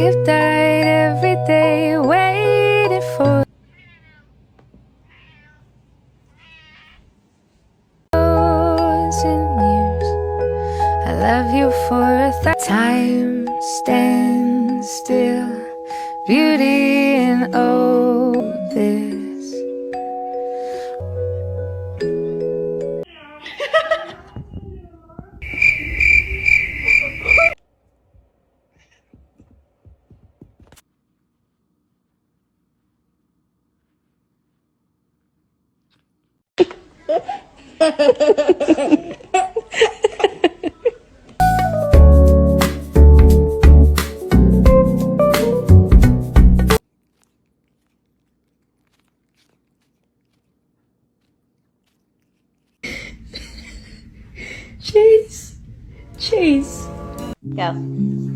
have died every day waiting for years. I love you for time stands still, beauty in all this. Chase. Chase. Go.